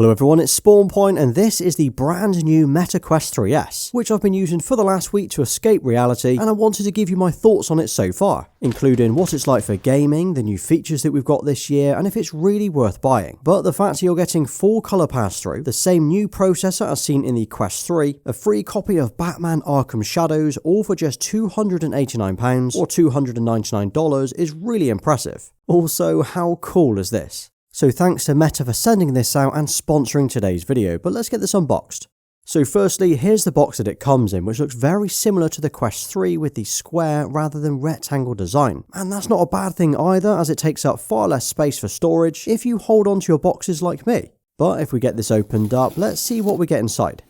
Hello everyone, it's SpawnPoiint and this is the brand new Meta Quest 3S, which I've been using for the last week to escape reality, and I wanted to give you my thoughts on it so far, including what it's like for gaming, the new features that we've got this year, and if it's really worth buying. But the fact that you're getting full colour pass-through, the same new processor as seen in the Quest 3, a free copy of Batman Arkham Shadows, all for just £289 or $299 is really impressive. Also, how cool is this? So thanks to Meta for sending this out and sponsoring today's video, but let's get this unboxed. So firstly, here's the box that it comes in, which looks very similar to the Quest 3 with the square rather than rectangle design. And that's not a bad thing either, as it takes up far less space for storage if you hold on to your boxes like me. But if we get this opened up, let's see what we get inside.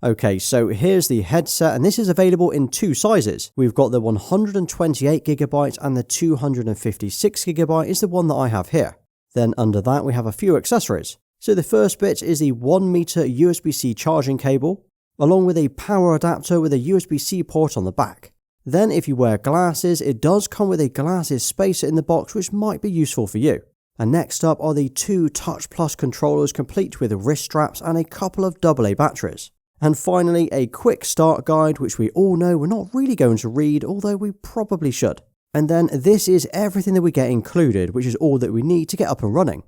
Okay, so here's the headset, and this is available in two sizes. We've got the 128GB and the 256GB is the one that I have here. Then under that we have a few accessories. So the first bit is the 1-meter USB-C charging cable, along with a power adapter with a USB-C port on the back. Then if you wear glasses, it does come with a glasses spacer in the box, which might be useful for you. And next up are the two Touch Plus controllers complete with wrist straps and a couple of AA batteries. And finally, a quick start guide, which we all know we're not really going to read, although we probably should. And then this is everything that we get included, which is all that we need to get up and running.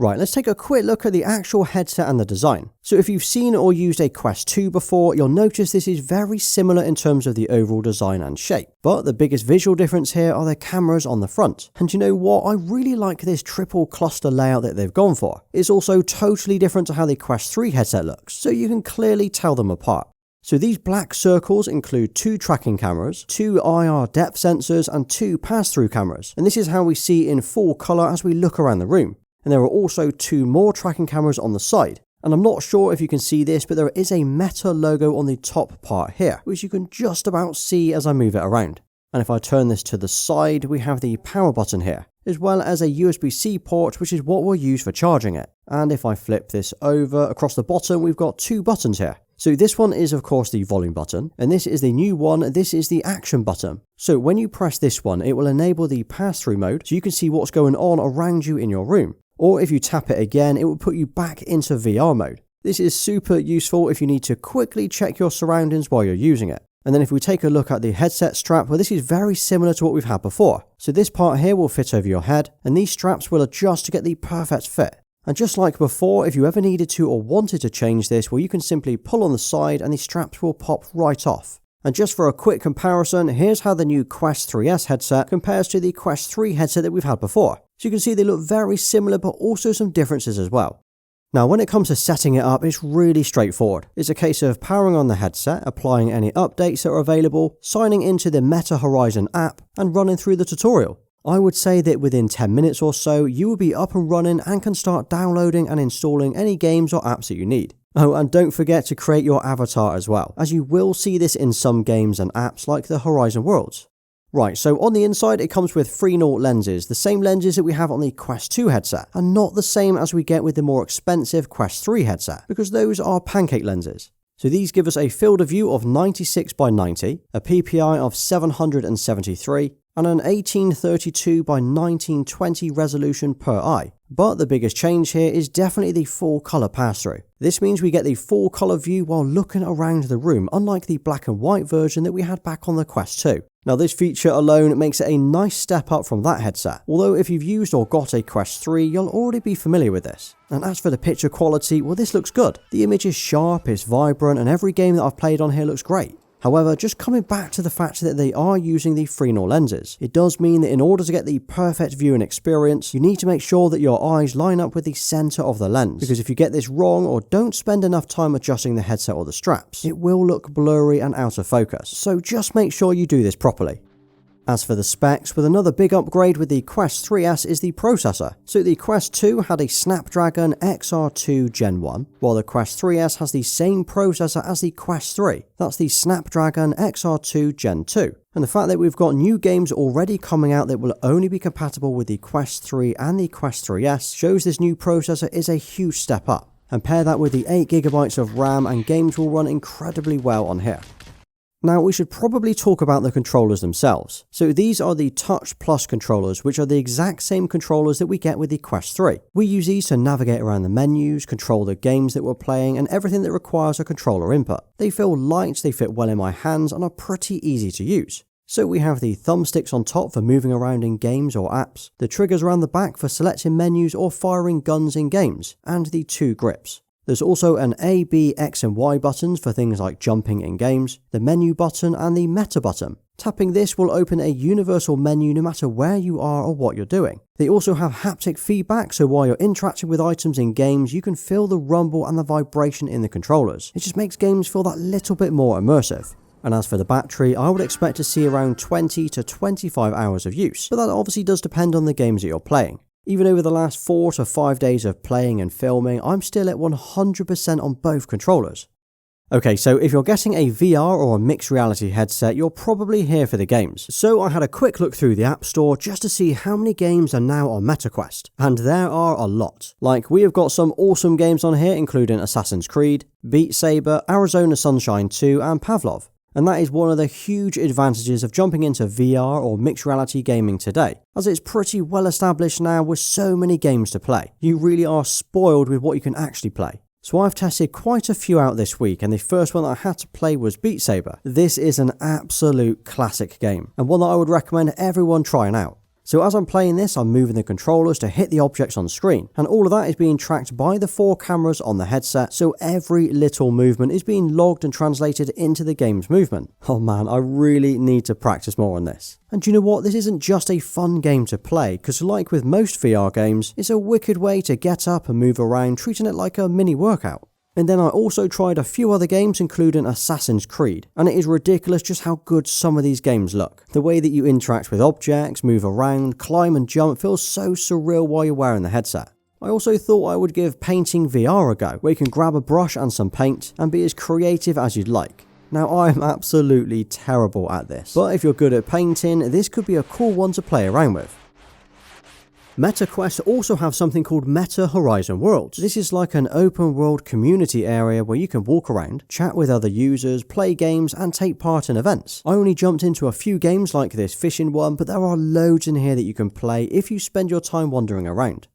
Right, let's take a quick look at the actual headset and the design. So if you've seen or used a Quest 2 before, you'll notice this is very similar in terms of the overall design and shape. But the biggest visual difference here are the cameras on the front. And you know what? I really like this triple cluster layout that they've gone for. It's also totally different to how the Quest 3 headset looks, so you can clearly tell them apart. So these black circles include two tracking cameras, two IR depth sensors, and two pass-through cameras. And this is how we see in full color as we look around the room. And there are also two more tracking cameras on the side. And I'm not sure if you can see this, but there is a Meta logo on the top part here, which you can just about see as I move it around. And if I turn this to the side, we have the power button here, as well as a USB-C port, which is what we'll use for charging it. And if I flip this over, across the bottom, we've got two buttons here. So this one is of course the volume button, and this is the new one, this is the action button. So when you press this one, it will enable the pass-through mode, so you can see what's going on around you in your room. Or if you tap it again, it will put you back into VR mode. This is super useful if you need to quickly check your surroundings while you're using it. And then if we take a look at the headset strap, well, this is very similar to what we've had before. So this part here will fit over your head, and these straps will adjust to get the perfect fit. And just like before, if you ever needed to or wanted to change this, well, you can simply pull on the side and the straps will pop right off. And just for a quick comparison, here's how the new Quest 3S headset compares to the Quest 3 headset that we've had before. So you can see they look very similar, but also some differences as well. Now when it comes to setting it up, it's really straightforward. It's a case of powering on the headset, applying any updates that are available, signing into the Meta Horizon app, and running through the tutorial. I would say that within 10 minutes or so, you will be up and running and can start downloading and installing any games or apps that you need. Oh, and don't forget to create your avatar as well, as you will see this in some games and apps like the Horizon Worlds. Right, so on the inside it comes with 3.0 lenses, the same lenses that we have on the Quest 2 headset, and not the same as we get with the more expensive Quest 3 headset, because those are pancake lenses. So these give us a field of view of 96 by 90, a PPI of 773, and an 1832 by 1920 resolution per eye. But the biggest change here is definitely the full colour pass-through. This means we get the full colour view while looking around the room, unlike the black and white version that we had back on the Quest 2. Now this feature alone makes it a nice step up from that headset, although if you've used or got a Quest 3, you'll already be familiar with this. And as for the picture quality, well, this looks good. The image is sharp, it's vibrant, and every game that I've played on here looks great. However, just coming back to the fact that they are using the 3.0 lenses, it does mean that in order to get the perfect viewing experience, you need to make sure that your eyes line up with the center of the lens, because if you get this wrong or don't spend enough time adjusting the headset or the straps, it will look blurry and out of focus. So just make sure you do this properly. As for the specs, with another big upgrade with the Quest 3S is the processor. So the Quest 2 had a Snapdragon XR2 Gen 1, while the Quest 3S has the same processor as the Quest 3. That's the Snapdragon XR2 Gen 2. And the fact that we've got new games already coming out that will only be compatible with the Quest 3 and the Quest 3S shows this new processor is a huge step up. And pair that with the 8GB of RAM and games will run incredibly well on here. Now we should probably talk about the controllers themselves. So these are the Touch Plus controllers, which are the exact same controllers that we get with the Quest 3. We use these to navigate around the menus, control the games that we're playing, and everything that requires a controller input. They feel light, they fit well in my hands, and are pretty easy to use. So we have the thumbsticks on top for moving around in games or apps, the triggers around the back for selecting menus or firing guns in games, and the 2 grips. There's also an A, B, X and Y buttons for things like jumping in games, the menu button and the meta button. Tapping this will open a universal menu no matter where you are or what you're doing. They also have haptic feedback, so while you're interacting with items in games, you can feel the rumble and the vibration in the controllers. It just makes games feel that little bit more immersive. And as for the battery, I would expect to see around 20 to 25 hours of use, but that obviously does depend on the games that you're playing. Even over the last 4 to 5 days of playing and filming, I'm still at 100% on both controllers. Okay, so if you're getting a VR or a mixed reality headset, you're probably here for the games. So I had a quick look through the App Store just to see how many games are now on MetaQuest, and there are a lot. Like, we have got some awesome games on here, including Assassin's Creed, Beat Saber, Arizona Sunshine 2, and Pavlov. And that is one of the huge advantages of jumping into VR or mixed reality gaming today, as it's pretty well established now with so many games to play. You really are spoiled with what you can actually play. So I've tested quite a few out this week, and the first one that I had to play was Beat Saber. This is an absolute classic game, and one that I would recommend everyone trying out. So as I'm playing this, I'm moving the controllers to hit the objects on screen, and all of that is being tracked by the 4 cameras on the headset, so every little movement is being logged and translated into the game's movement. Oh man, I really need to practice more on this. And do you know what? This isn't just a fun game to play, because like with most VR games, it's a wicked way to get up and move around, treating it like a mini workout. And then I also tried a few other games, including Assassin's Creed, and it is ridiculous just how good some of these games look. The way that you interact with objects, move around, climb and jump feels so surreal while you're wearing the headset. I also thought I would give Painting VR a go, where you can grab a brush and some paint and be as creative as you'd like. Now I'm absolutely terrible at this, but if you're good at painting, this could be a cool one to play around with. MetaQuest also have something called Meta Horizon Worlds. This is like an open world community area where you can walk around, chat with other users, play games and take part in events. I only jumped into a few games like this fishing one, but there are loads in here that you can play if you spend your time wandering around.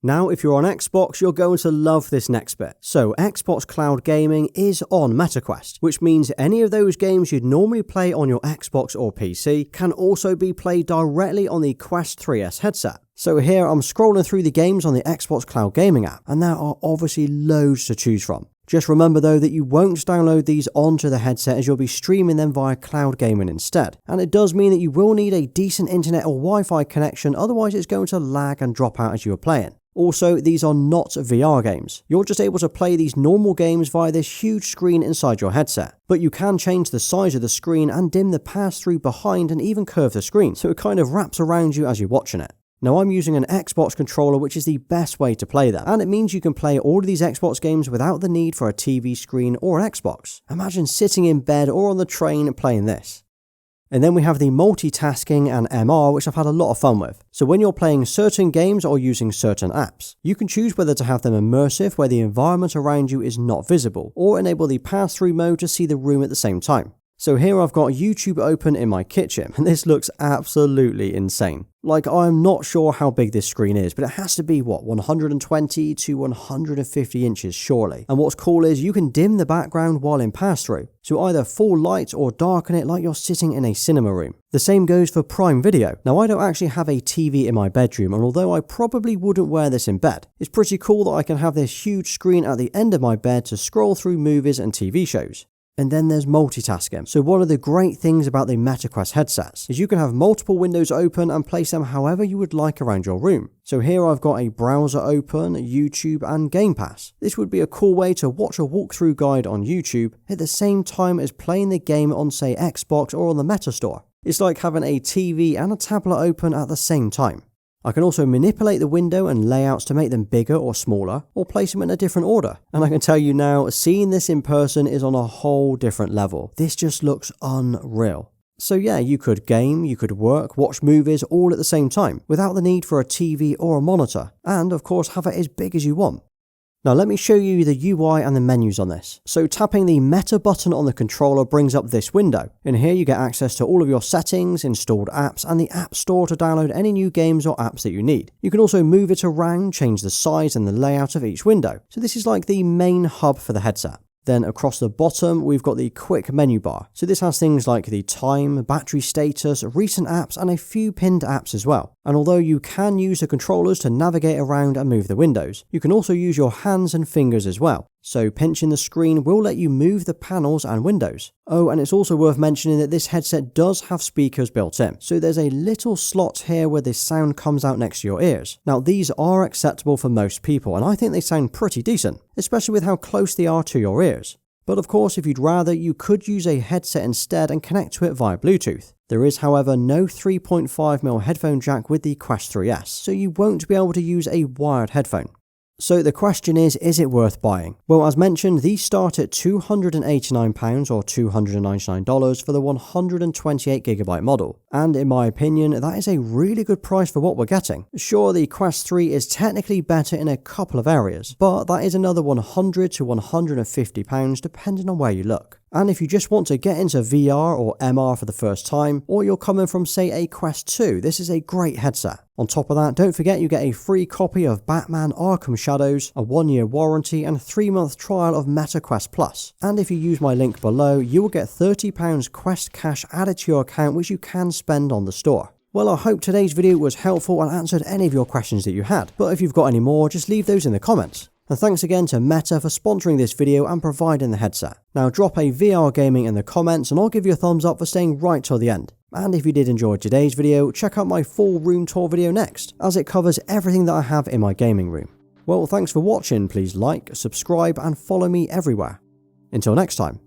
Now, if you're on Xbox, you're going to love this next bit. So, Xbox Cloud Gaming is on MetaQuest, which means any of those games you'd normally play on your Xbox or PC can also be played directly on the Quest 3S headset. So here I'm scrolling through the games on the Xbox Cloud Gaming app, and there are obviously loads to choose from. Just remember though that you won't download these onto the headset, as you'll be streaming them via cloud gaming instead. And it does mean that you will need a decent internet or Wi-Fi connection, otherwise it's going to lag and drop out as you are playing. Also, these are not VR games. You're just able to play these normal games via this huge screen inside your headset. But you can change the size of the screen and dim the pass-through behind and even curve the screen, so it kind of wraps around you as you're watching it. Now I'm using an Xbox controller, which is the best way to play them, and it means you can play all of these Xbox games without the need for a TV screen or an Xbox. Imagine sitting in bed or on the train playing this. And then we have the multitasking and MR, which I've had a lot of fun with. So when you're playing certain games or using certain apps, you can choose whether to have them immersive, where the environment around you is not visible, or enable the pass-through mode to see the room at the same time. So here I've got YouTube open in my kitchen, and this looks absolutely insane. Like, I'm not sure how big this screen is, but it has to be, 120 to 150 inches surely. And what's cool is you can dim the background while in pass-through, so either full light or darken it like you're sitting in a cinema room. The same goes for Prime Video. Now I don't actually have a TV in my bedroom, and although I probably wouldn't wear this in bed, it's pretty cool that I can have this huge screen at the end of my bed to scroll through movies and TV shows. And then there's multitasking. So one of the great things about the MetaQuest headsets is you can have multiple windows open and place them however you would like around your room. So here I've got a browser open, YouTube and Game Pass. This would be a cool way to watch a walkthrough guide on YouTube at the same time as playing the game on, say, Xbox or on the Meta Store. It's like having a TV and a tablet open at the same time. I can also manipulate the window and layouts to make them bigger or smaller, or place them in a different order. And I can tell you now, seeing this in person is on a whole different level. This just looks unreal. So yeah, you could game, you could work, watch movies all at the same time, without the need for a TV or a monitor, and of course have it as big as you want. Now let me show you the UI and the menus on this. So tapping the Meta button on the controller brings up this window. In here you get access to all of your settings, installed apps, and the App Store to download any new games or apps that you need. You can also move it around, change the size and the layout of each window. So this is like the main hub for the headset. Then across the bottom, we've got the quick menu bar. So this has things like the time, battery status, recent apps, and a few pinned apps as well. And although you can use the controllers to navigate around and move the windows, you can also use your hands and fingers as well. So pinching the screen will let you move the panels and windows. Oh, and it's also worth mentioning that this headset does have speakers built in. So there's a little slot here where the sound comes out next to your ears. Now these are acceptable for most people, and I think they sound pretty decent, especially with how close they are to your ears. But of course, if you'd rather, you could use a headset instead and connect to it via Bluetooth. There is, however, no 3.5mm headphone jack with the Quest 3S, so you won't be able to use a wired headphone. So the question is it worth buying? Well, as mentioned, these start at £289 or $299 for the 128GB model. And in my opinion, that is a really good price for what we're getting. Sure, the Quest 3 is technically better in a couple of areas, but that is another £100 to £150 depending on where you look. And if you just want to get into VR or MR for the first time, or you're coming from say a Quest 2, this is a great headset. On top of that, don't forget you get a free copy of Batman Arkham Shadows, a 1-year warranty, and 3-month trial of MetaQuest Plus. And if you use my link below, you will get £30 Quest cash added to your account, which you can spend on the store. Well, I hope today's video was helpful and answered any of your questions that you had, but if you've got any more, just leave those in the comments. And thanks again to Meta for sponsoring this video and providing the headset. Now drop a VR gaming in the comments and I'll give you a thumbs up for staying right till the end. And if you did enjoy today's video, check out my full room tour video next, as it covers everything that I have in my gaming room. Well, thanks for watching, please like, subscribe and follow me everywhere. Until next time.